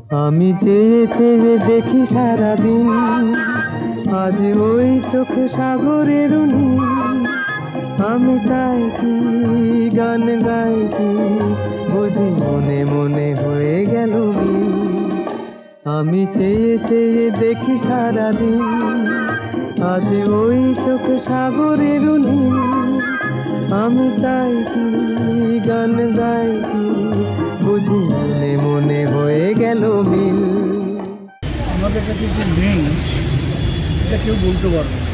আমি চেয়ে চেয়ে দেখি সারাদিন, আজ ওই চোখে সাগরের নীল। আমি তাই কি গান গাই কি বুঝি মনে মনে হয়ে গেল মিল। আমি চেয়ে চেয়ে দেখি সারাদিন, আজ ওই চোখে সাগরের নীল। আমি তাই কি গান গাই কি বুঝি মনে মনে হয়ে গেল মিল। আমাদের কাছে যে নেই এটা কেউ বলতে পারবে না।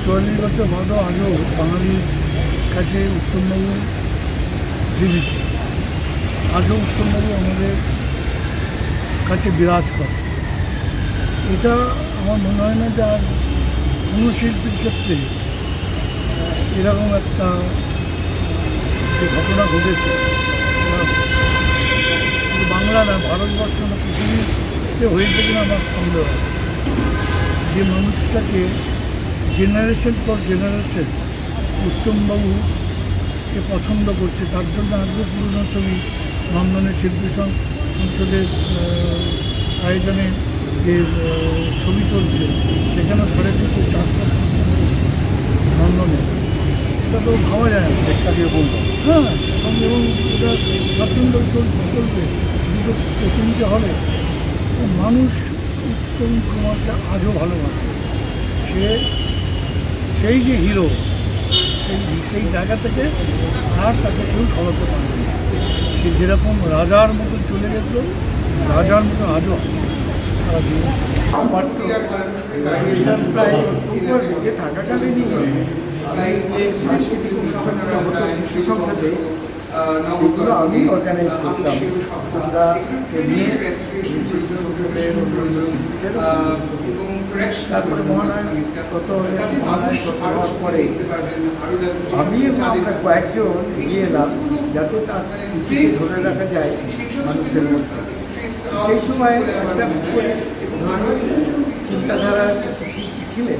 ৪৪ বছর বাদও আজও বাঙালির কাছে উত্তমবাবু জীবিত। আজও উত্তমবাবু আমাদের কাছে বিরাজ করে। এটা আমার মনে হয় না যে আর কোনো শিল্পীর ক্ষেত্রে এরকম একটা যে ঘটনা ঘটেছে, শুধু বাংলা না, ভারতবর্ষ না, পৃথিবীতে হয়েছে কিনা আমার সন্দেহ। যে মানুষটাকে জেনারেশন পর জেনারেশন উত্তমবাবুকে পছন্দ করছে, তার জন্য আজকে পুরনো ছবি নন্দনের শিল্পী সংসদের আয়োজনে যে ছবি চলছে সেখানে 350-400 নন্দনে, এটা তো ভাবা যায় না। একটা দিয়ে বলবো হ্যাঁ, এবং এটা স্বাচ্ছন্দ্য চলবে দুটো তিনটে হবে। মানুষ উত্তম কুমারকে আজও ভালোবাসে। সেই যে হিরো, সেই জায়গা থেকে আর তাকে কেউ সরাতে পারবে না। সে যেরকম রাজার মতো চলে গেছিল, রাজার মতো আজও অনুষ্ঠান প্রায় বেঁচে থাকাকালীনই আমি যে সাংস্কৃতিক অনুষ্ঠানগুলো হতো শিশু সংসদে, সেগুলো আমি অর্গানাইজ করতাম। তোমরাকে নিয়ে শিশু সংসদের তারপরে মহানায়ক কত হওয়ার পরে আমি এবং আমরা কয়েকজন এগিয়ে এলাম যাতে তার স্মৃতিকে ধরে রাখা যায় মানুষের মধ্যে। সেই সময় একটা চিন্তাধারার কিছু শিল্পী ছিলেন,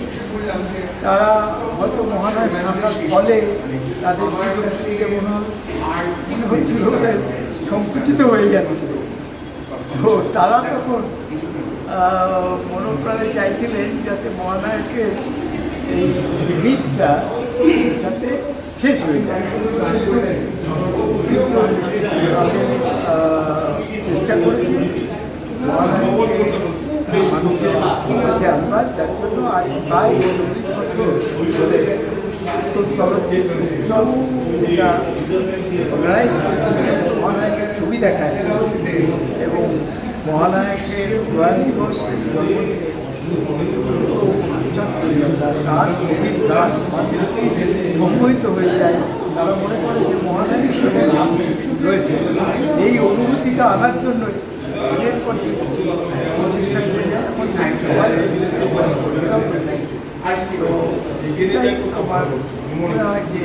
তারা হয়তো মহানায়ক থাকার ফলে তাদের স্মৃতিকে মনে হচ্ছিল সংকুচিত হয়ে যাচ্ছে। তো তারা তখন মনোপ্রাণে চাইছিলেন যাতে মহানায়কের এই মিথটা যাতে শেষ হয়ে যায়। আমি চেষ্টা করেছি মহানায়ককে মানুষের কাছে আনবার, যার জন্য আজ প্রায় 40 বছর ধরে চলচ্চিত্র উৎসব এটা অর্গানাইজ করছে। মহানায়কের ছবি দেখায় এবং মহানায়কের প্রয়াণ দিবস অনুষ্ঠান তার ছবির গান সম্মোহিত হয়ে যায়। তারা মনে করে যে মহানায়কের সঙ্গে রয়েছে। এই অনুভূতিটা আনার জন্য এর পর প্রচেষ্টা করে যায়। এখন সবাই এটাই আমার মনে হয় যে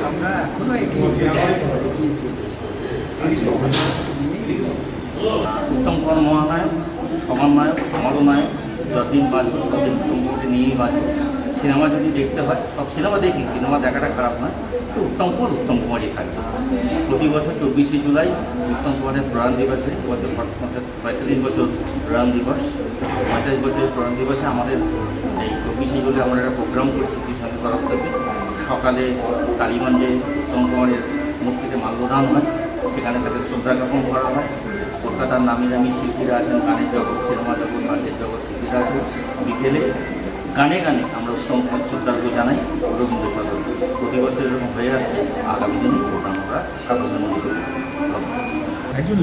আমরা এখনো এগিয়ে চলেছি। উত্তম কুমার মহানায়ক, সমন্বয়ক, সমরনায়ক, যতদিন বাঁচব ততদিন উত্তমকে নিয়েই বাঁচব। সিনেমা যদি দেখতে হয়, সব সিনেমা দেখি, সিনেমা দেখাটা খারাপ নয়, তো উত্তম কুমারই থাকবে। প্রতি বছর 24শে জুলাই উত্তম কুমারের প্রয়াণ দিবসে, বছর 45 বছর প্রয়াণ দিবস, 45 বছরের প্রয়াণ দিবসে আমাদের এই 24শে জুলাই আমরা একটা প্রোগ্রাম করছি কৃষকের তরফ থেকে। সকালে কালীগঞ্জে উত্তম কুমারের মূর্তিতে মাল্যদান হয়, সেখানে তাকে শ্রদ্ধা জ্ঞাপন করা হয়। কলকাতার নামি দামি শিল্পীরা আছেন, গানের জগৎ, সিনেমা জগৎ, নাচের জগৎ শিল্পীরা আছেন। বিকেলে গানে গানে আমরা উত্তম কুমার শ্রদ্ধার্ঘ্য জানাই রবীন্দ্র সদন। প্রতি বছর এরকম হয়ে আসছে, আগামী দিনে প্রোগ্রাম আমরা সার্বজনীন করি। একজন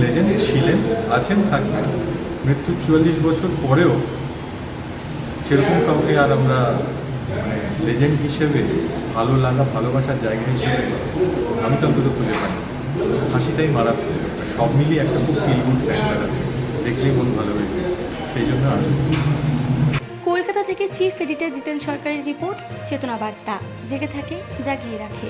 লেজেন্ড ছিলেন, আছেন, থাকবেন। মৃত্যুর 44 বছর পরেও সেরকম কাউকে আর আমরা লেজেন্ড হিসেবে ভালো লাগা, ভালোবাসার জায়গা হিসেবে আমি তো অন্তত খুঁজে পাই। হাসিটাই মারাত্মক, সব মিলিয়ে একটা খুব ফিল গুড ফ্যাক্টর আছে, দেখলেই মন ভালো হয়েছে, সেই জন্য আসুন। কলকাতা থেকে চিফ এডিটর জিতেন সরকারের রিপোর্ট, চেতনা বার্তা, জেগে থাকে, জাগিয়ে রাখে।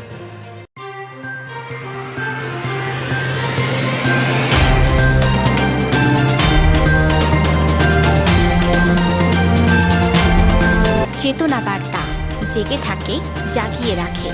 চেতনা বার্তা, জেগে থাকে, জাগিয়ে রাখে।